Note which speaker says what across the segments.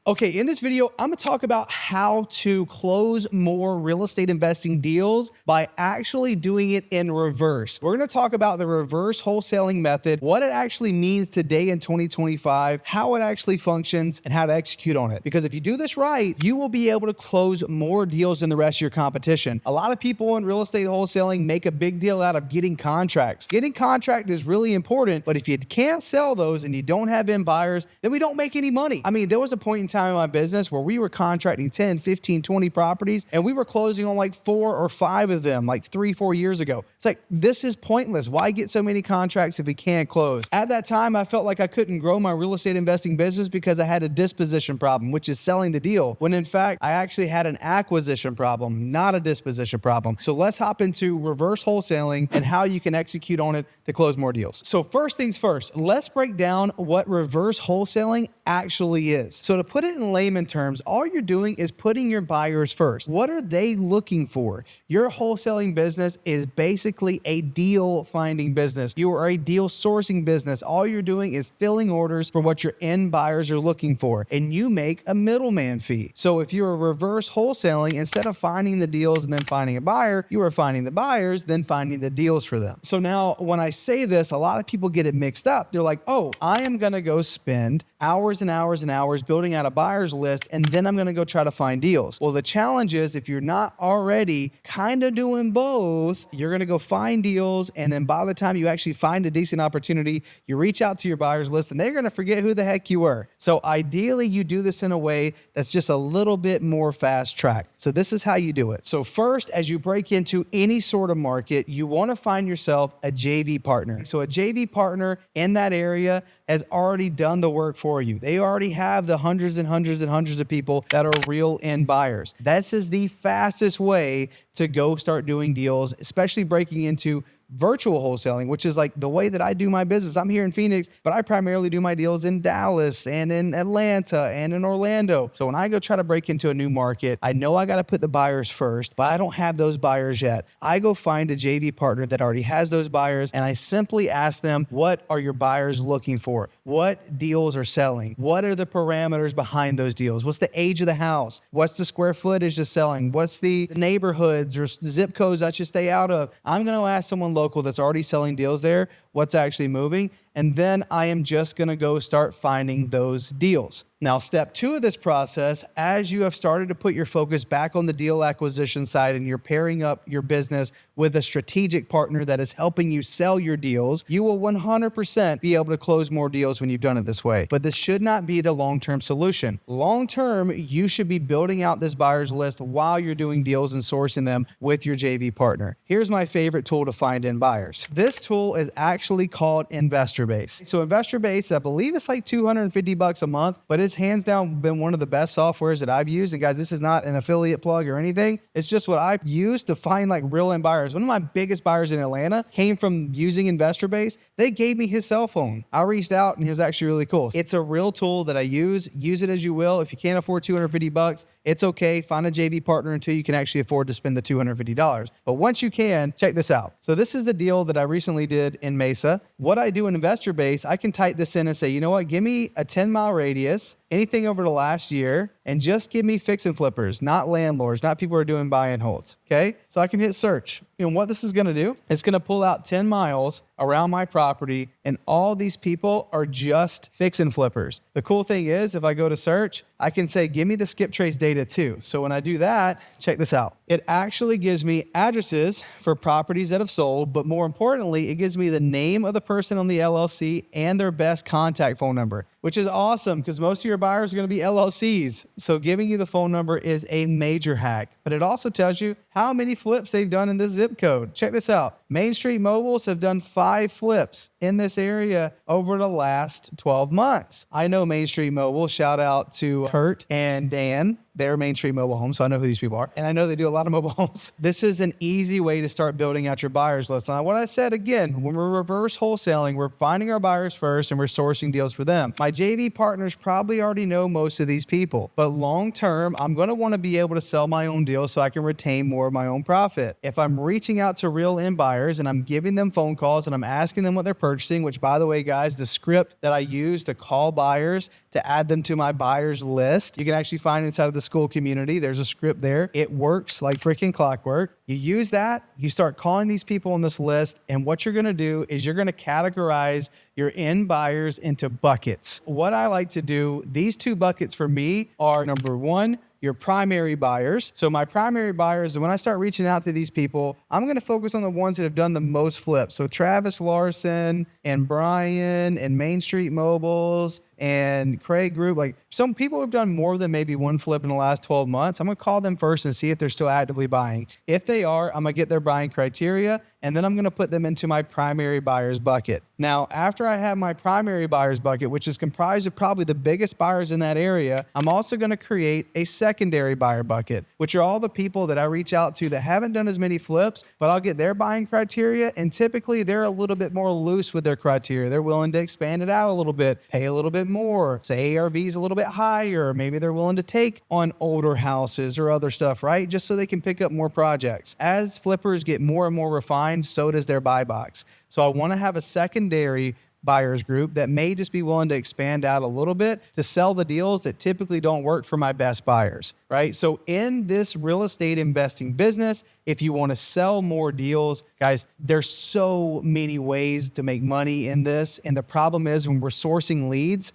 Speaker 1: Okay, in this video, I'm gonna talk about how to close more real estate investing deals by actually doing it in reverse. We're gonna talk about the reverse wholesaling method, what it actually means today in 2025, how it actually functions, and how to execute on it. Because if you do this right, you will be able to close more deals than the rest of your competition. A lot of people in real estate wholesaling make a big deal out of getting contracts. Getting contract is really important, but if you can't sell those and you don't have end buyers, then we don't make any money. I mean, there was a point in time in my business where we were contracting 10, 15, 20 properties and we were closing on like 4 or 5 of them like 3-4 years ago. It's like, this is pointless. Why get so many contracts if we can't close? At that time, I felt like I couldn't grow my real estate investing business because I had a disposition problem, which is selling the deal, when in fact, I actually had an acquisition problem, not a disposition problem. So let's hop into reverse wholesaling and how you can execute on it to close more deals. So first things first, let's break down what reverse wholesaling actually is. So to put it in layman terms, all you're doing is putting your buyers first. What are they looking for? Your wholesaling business is basically a deal finding business. You are a deal sourcing business. All you're doing is filling orders for what your end buyers are looking for, and you make a middleman fee. So if you're reverse wholesaling, instead of finding the deals and then finding a buyer, you are finding the buyers, then finding the deals for them. So now when I say this, a lot of people get it mixed up. They're like, oh, I am gonna go spend hours and hours and hours building out a buyer's list, and then I'm gonna go try to find deals. Well, the challenge is if you're not already kind of doing both, you're gonna go find deals, and then by the time you actually find a decent opportunity, you reach out to your buyer's list and they're gonna forget who the heck you were. So ideally, you do this in a way that's just a little bit more fast track. So this is how you do it. So first, as you break into any sort of market, you wanna find yourself a JV partner. So a JV partner in that area has already done the work for you. They already have the hundreds and hundreds and hundreds of people that are real end buyers. This is the fastest way to go start doing deals, especially breaking into virtual wholesaling, which is like the way that I do my business. I'm here in Phoenix, but I primarily do my deals in Dallas and in Atlanta and in Orlando. So when I go try to break into a new market, I know I got to put the buyers first, but I don't have those buyers yet. I go find a JV partner that already has those buyers, and I simply ask them, what are your buyers looking for? What deals are selling? What are the parameters behind those deals? What's the age of the house? What's the square footage of selling? What's the neighborhoods or zip codes I should stay out of? I'm going to ask someone local that's already selling deals there what's actually moving, and then I am just going to go start finding those deals. Now, step 2 of this process, as you have started to put your focus back on the deal acquisition side and you're pairing up your business with a strategic partner that is helping you sell your deals, you will 100% be able to close more deals when you've done it this way. But this should not be the long-term solution. Long-term, you should be building out this buyer's list while you're doing deals and sourcing them with your JV partner. Here's my favorite tool to find end buyers. This tool is actually called Investor Base. So Investor Base, I believe it's like $250 a month, but it's hands down been one of the best softwares that I've used. And guys, this is not an affiliate plug or anything. It's just what I use to find like real end buyers. One of my biggest buyers in Atlanta came from using Investor Base. They gave me his cell phone. I reached out and he was actually really cool. It's a real tool that I use. Use it as you will. If you can't afford $250, it's okay. Find a JV partner until you can actually afford to spend the $250. But once you can, check this out. So this is the deal that I recently did in Mesa. What I do in Investor Base, I can type this in and say, you know what, give me a 10-mile radius, anything over the last year, and just give me fix and flippers, not landlords, not people who are doing buy and holds. Okay. So I can hit search. And what this is going to do, it's going to pull out 10 miles around my property, and all these people are just fix and flippers. The cool thing is, if I go to search, I can say, give me the skip trace data too. So when I do that, check this out. It actually gives me addresses for properties that have sold, but more importantly, it gives me the name of the person on the LLC and their best contact phone number, which is awesome because most of your buyers are going to be LLCs. So giving you the phone number is a major hack, but it also tells you how many flips they've done in this zip code. Check this out. Main Street Mobiles have done 5 flips in this area over the last 12 months. I know Main Street Mobile. Shout out to Kurt and Dan. They're Main Street Mobile Homes, so I know who these people are. And I know they do a lot of mobile homes. This is an easy way to start building out your buyers list. Now, what I said again, when we're reverse wholesaling, we're finding our buyers first and we're sourcing deals for them. My JV partners probably already know most of these people, but long term, I'm going to want to be able to sell my own deals so I can retain more of my own profit. If I'm reaching out to real end buyers, buyers and I'm giving them phone calls and I'm asking them what they're purchasing, which by the way, guys, the script that I use to call buyers to add them to my buyers list, you can actually find inside of the school community. There's a script there. It works like freaking clockwork. You use that, you start calling these people on this list, and what you're gonna do is you're gonna categorize your end buyers into buckets. What I like to do, these two buckets for me are number one, your primary buyers. So my primary buyers, when I start reaching out to these people, I'm going to focus on the ones that have done the most flips. So Travis Larson and Brian and Main Street Mobiles and Craig Group, like some people have done more than maybe one flip in the last 12 months. I'm going to call them first and see if they're still actively buying. If they are, I'm going to get their buying criteria, and then I'm going to put them into my primary buyers bucket. Now, after I have my primary buyers bucket, which is comprised of probably the biggest buyers in that area, I'm also going to create a secondary buyer bucket, which are all the people that I reach out to that haven't done as many flips, but I'll get their buying criteria, and typically they're a little bit more loose with their criteria. They're willing to expand it out a little bit, pay a little bit more, say ARV is a little bit higher, maybe they're willing to take on older houses or other stuff, right? Just so they can pick up more projects. As flippers get more and more refined, so does their buy box. So I want to have a secondary buyers group that may just be willing to expand out a little bit to sell the deals that typically don't work for my best buyers, right? So in this real estate investing business, if you want to sell more deals, guys, there's so many ways to make money in this. And the problem is when we're sourcing leads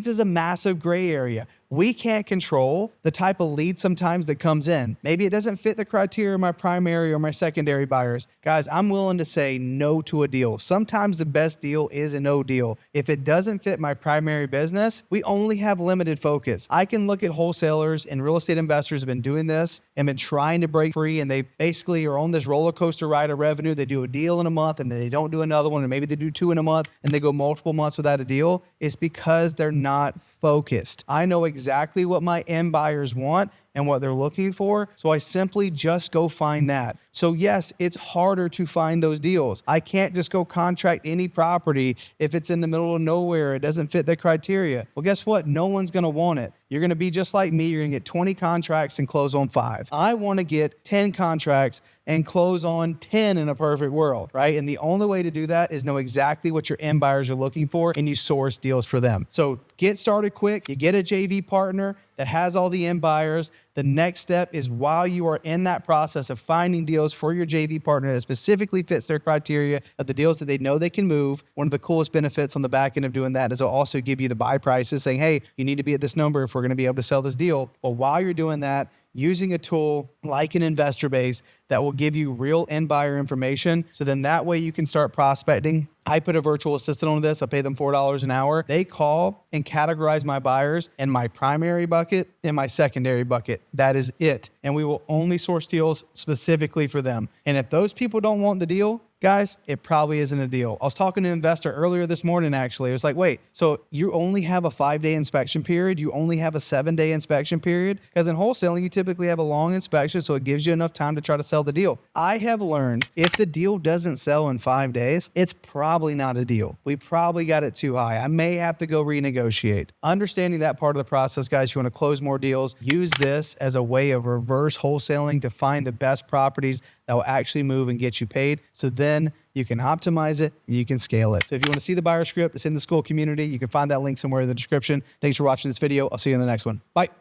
Speaker 1: is a massive gray area. We can't control the type of lead sometimes that comes in. Maybe it doesn't fit the criteria of my primary or my secondary buyers. Guys, I'm willing to say no to a deal. Sometimes the best deal is a no deal. If it doesn't fit my primary business, we only have limited focus. I can look at wholesalers and real estate investors have been doing this and been trying to break free, and they basically are on this roller coaster ride of revenue. They do a deal in a month and then they don't do another one, and maybe they do two in a month and they go multiple months without a deal. It's because they're not focused. I know exactly what my end buyers want and what they're looking for. So I simply just go find that. So yes, it's harder to find those deals. I can't just go contract any property if it's in the middle of nowhere, it doesn't fit the criteria. Well, guess what? No one's gonna want it. You're gonna be just like me. You're gonna get 20 contracts and close on 5. I wanna get 10 contracts and close on 10 in a perfect world, right? And the only way to do that is know exactly what your end buyers are looking for and you source deals for them. So get started quick. You get a JV partner that has all the end buyers. The next step is while you are in that process of finding deals for your JV partner that specifically fits their criteria of the deals that they know they can move. One of the coolest benefits on the back end of doing that is it'll also give you the buy prices saying, hey, you need to be at this number if we're going to be able to sell this deal. Well, while you're doing that, using a tool like an investor base that will give you real end buyer information. So then that way you can start prospecting. I put a virtual assistant on this. I pay them $4 an hour. They call and categorize my buyers in my primary bucket and my secondary bucket. That is it. And we will only source deals specifically for them. And if those people don't want the deal, guys, it probably isn't a deal. I was talking to an investor earlier this morning, actually. It was like, wait, so you only have a 5-day inspection period? You only have a 7-day inspection period? Because in wholesaling, you typically have a long inspection, so it gives you enough time to try to sell the deal. I have learned if the deal doesn't sell in 5 days, it's probably not a deal. We probably got it too high. I may have to go renegotiate. Understanding that part of the process, guys, you want to close more deals, use this as a way of reverse wholesaling to find the best properties that will actually move and get you paid. So then you can optimize it and you can scale it. So if you want to see the buyer script, it's in the school community. You can find that link somewhere in the description. Thanks for watching this video. I'll see you in the next one. Bye.